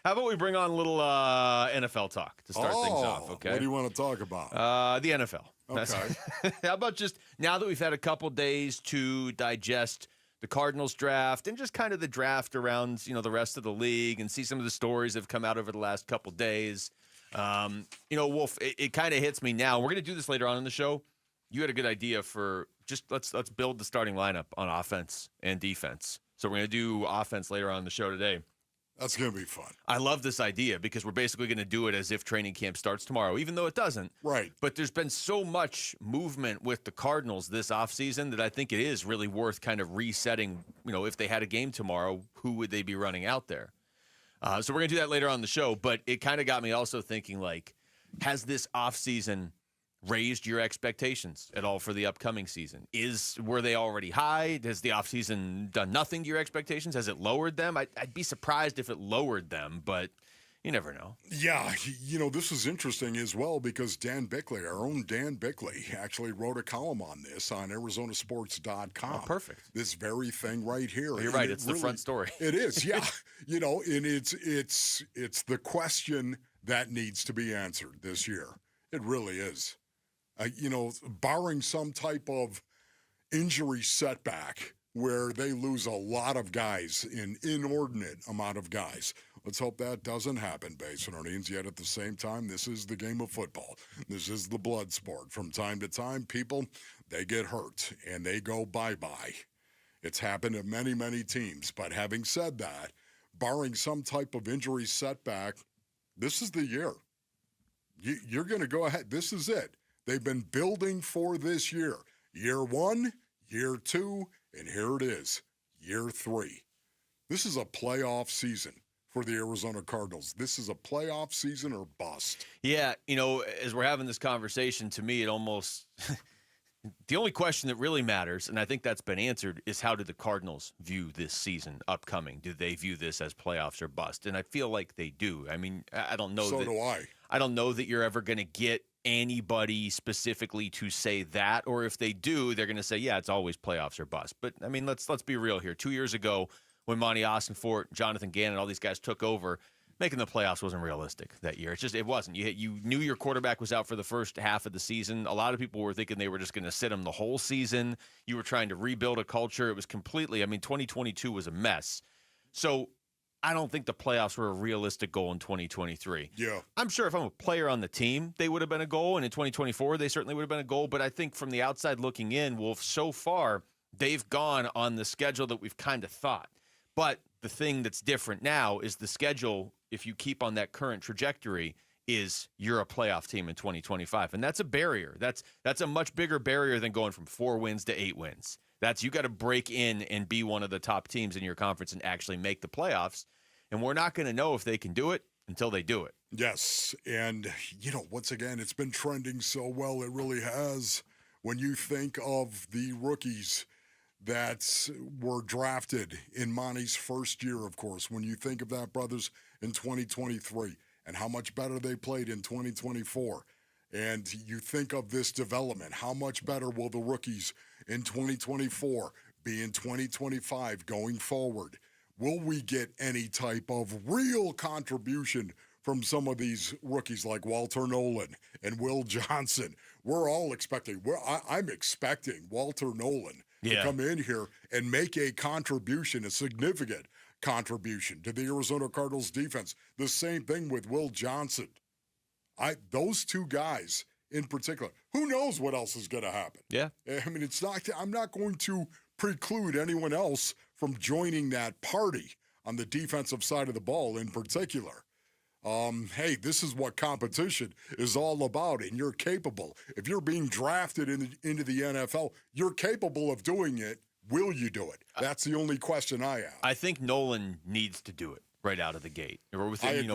How about we bring on a little NFL talk to start things off, okay? What do you want to talk about? The NFL. Okay. How about just now that we've had a couple days to digest the Cardinals draft and just kind of the draft around, the rest of the league and see some of the stories that have come out over the last couple days. Wolf, it kind of hits me now. We're going to do this later on in the show. You had a good idea for just let's build the starting lineup on offense and defense. So we're going to do offense later on in the show today. That's going to be fun. I love this idea because we're basically going to do it as if training camp starts tomorrow, even though it doesn't. Right. But there's been so much movement with the Cardinals this offseason that I think it is really worth kind of resetting, if they had a game tomorrow, who would they be running out there? So we're going to do that later on in the show, but it kind of got me also thinking, has this offseason raised your expectations at all for the upcoming season? Were they already high? Has the offseason done nothing to your expectations? Has it lowered them? I'd be surprised if it lowered them, but you never know. Yeah, this is interesting as well because Dan Bickley, our own Dan Bickley, actually wrote a column on this on ArizonaSports.com. Oh, perfect. This very thing right here. Well, you're right. It's the front story. It is, yeah. And it's the question that needs to be answered this year. It really is. Barring some type of injury setback where they lose a lot of guys, an inordinate amount of guys. Let's hope that doesn't happen, Basinonians. Yet at the same time, this is the game of football. This is the blood sport. From time to time, people, they get hurt and they go bye-bye. It's happened to many, many teams. But having said that, barring some type of injury setback, this is the year. You're going to go ahead. This is it. They've been building for this year. Year 1, year 2, and here it is, year 3. This is a playoff season for the Arizona Cardinals. This is a playoff season or bust. Yeah, as we're having this conversation, to me, it almost the only question that really matters, and I think that's been answered, is how do the Cardinals view this season upcoming? Do they view this as playoffs or bust? And I feel like they do. I mean, I don't know. So do I. I don't know that you're ever going to get anybody specifically to say that, or if they do, they're going to say, yeah, it's always playoffs or bust. But I mean, let's be real here. 2 years ago, when Monty Ossenfort, Jonathan Gannon, all these guys took over, making the playoffs wasn't realistic that year. It wasn't. You knew your quarterback was out for the first half of the season. A lot of people were thinking they were just going to sit him the whole season. You were trying to rebuild a culture. It was 2022 was a mess. So I don't think the playoffs were a realistic goal in 2023. Yeah. I'm sure if I'm a player on the team, they would have been a goal. And in 2024, they certainly would have been a goal. But I think from the outside looking in, Wolf, so far, they've gone on the schedule that we've kind of thought. But the thing that's different now is the schedule, if you keep on that current trajectory, is you're a playoff team in 2025. And that's a barrier. That's a much bigger barrier than going from 4 wins to 8 wins. You got to break in and be one of the top teams in your conference and actually make the playoffs. And we're not going to know if they can do it until they do it. Yes. And, once again, it's been trending so well. It really has. When you think of the rookies that were drafted in Monty's first year, of course, when you think of that, brothers, in 2023 and how much better they played in 2024, and you think of this development, how much better will the rookies in 2024 be in 2025 going forward? Will we get any type of real contribution from some of these rookies like Walter Nolan and Will Johnson? We're all expecting. I'm expecting Walter Nolan to come in here and make a contribution, a significant contribution to the Arizona Cardinals defense. The same thing with Will Johnson. Those two guys in particular. Who knows what else is going to happen? Yeah. I mean, I'm not going to preclude anyone else from joining that party on the defensive side of the ball in particular. Hey, this is what competition is all about, and you're capable. If you're being drafted into the NFL, you're capable of doing it. Will you do it? That's the only question I have. I think Nolan needs to do it right out of the gate, or within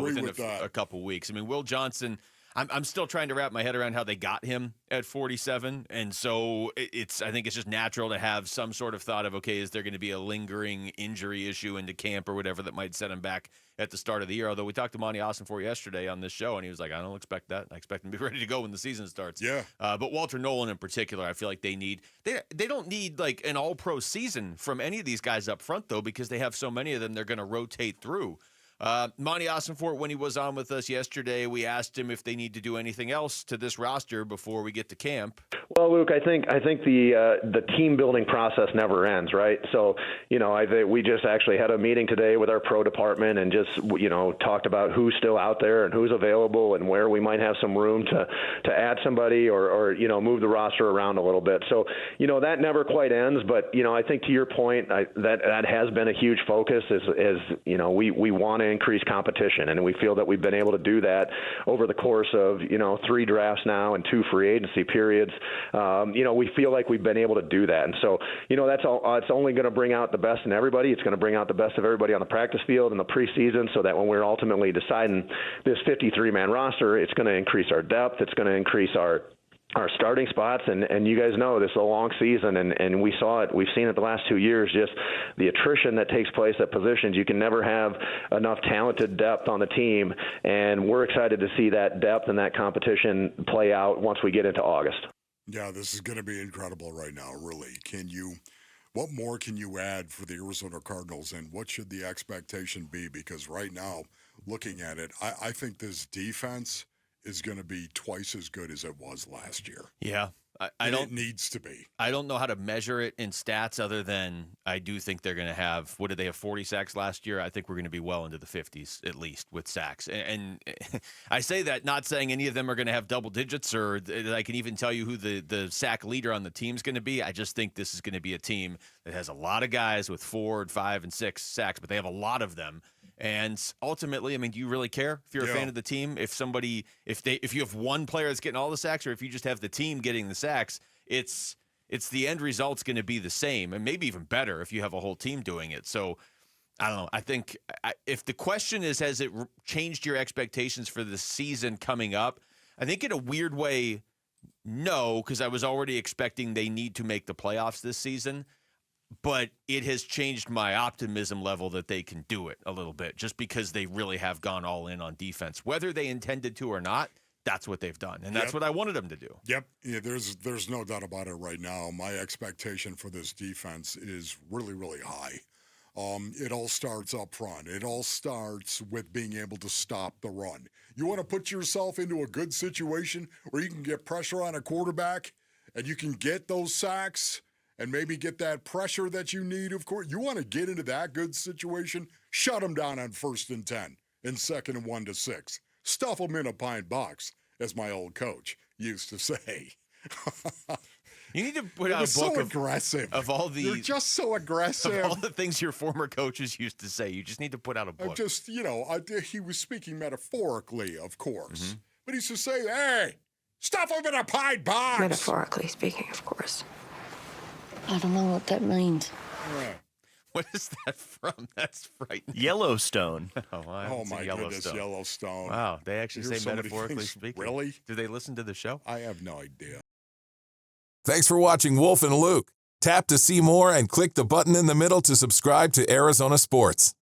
a couple weeks. I mean, Will Johnson, I'm still trying to wrap my head around how they got him at 47, and so I think it's just natural to have some sort of thought of, okay, is there going to be a lingering injury issue into camp or whatever that might set him back at the start of the year? Although we talked to Monty Ossenfort yesterday on this show, and he was like, I don't expect that. I expect him to be ready to go when the season starts. Yeah. But Walter Nolan in particular, I feel like they don't need like an all-pro season from any of these guys up front, though, because they have so many of them they're going to rotate through. Monty Ossenfort, when he was on with us yesterday, we asked him if they need to do anything else to this roster before we get to camp. Well, Luke, I think the team building process never ends, right? So, I think we just actually had a meeting today with our pro department and just, talked about who's still out there and who's available and where we might have some room to add somebody or move the roster around a little bit. So, that never quite ends. But, I think to your point, that has been a huge focus is we want to increase competition, and we feel that we've been able to do that over the course of 3 drafts now and 2 free agency periods. We feel like we've been able to do that, and so that's all. It's only going to bring out the best in everybody. It's going to bring out the best of everybody on the practice field in the preseason, so that when we're ultimately deciding this 53-man roster, it's going to increase our depth. It's going to increase our starting spots, and you guys know this is a long season, and we saw it. We've seen it the last 2 years, just the attrition that takes place at positions. You can never have enough talented depth on the team, and we're excited to see that depth and that competition play out once we get into August. Yeah, this is going to be incredible right now, really. What more can you add for the Arizona Cardinals, and what should the expectation be? Because right now, looking at it, I think this defense is going to be twice as good as it was last year. Yeah. It needs to be. I don't know how to measure it in stats other than I do think they're going to have, what did they have, 40 sacks last year? I think we're going to be well into the 50s at least with sacks. And I say that not saying any of them are going to have double digits or I can even tell you who the sack leader on the team's going to be. I just think this is going to be a team that has a lot of guys with 4, 5, and 6 sacks, but they have a lot of them. And ultimately, do you really care if you're a fan of the team? If you have one player that's getting all the sacks, or if you just have the team getting the sacks, it's the end result's going to be the same, and maybe even better if you have a whole team doing it. So I don't know. I think if the question is, has it changed your expectations for the season coming up? I think in a weird way, no, because I was already expecting they need to make the playoffs this season. But it has changed my optimism level that they can do it a little bit, just because they really have gone all in on defense. Whether they intended to or not, that's what they've done, and that's what I wanted them to do. Yep. Yeah, there's no doubt about it right now. My expectation for this defense is really, really high. It all starts up front. It all starts with being able to stop the run. You want to put yourself into a good situation where you can get pressure on a quarterback and you can get those sacks and maybe get that pressure that you need, of course. You want to get into that good situation, shut them down on 1st and 10 and 2nd and 1 to 6. Stuff them in a pine box, as my old coach used to say. You need to put out a book of all the... You're just so aggressive. Of all the things your former coaches used to say. You just need to put out a book. He was speaking metaphorically, of course. Mm-hmm. But he used to say, hey, stuff them in a pine box. Metaphorically speaking, of course. I don't know what that means. Yeah. What is that from? That's frightening. Yellowstone. Oh my goodness, Yellowstone. Wow, they actually say metaphorically speaking. Really? Do they listen to the show? I have no idea. Thanks for watching Wolf and Luke. Tap to see more and click the button in the middle to subscribe to Arizona Sports.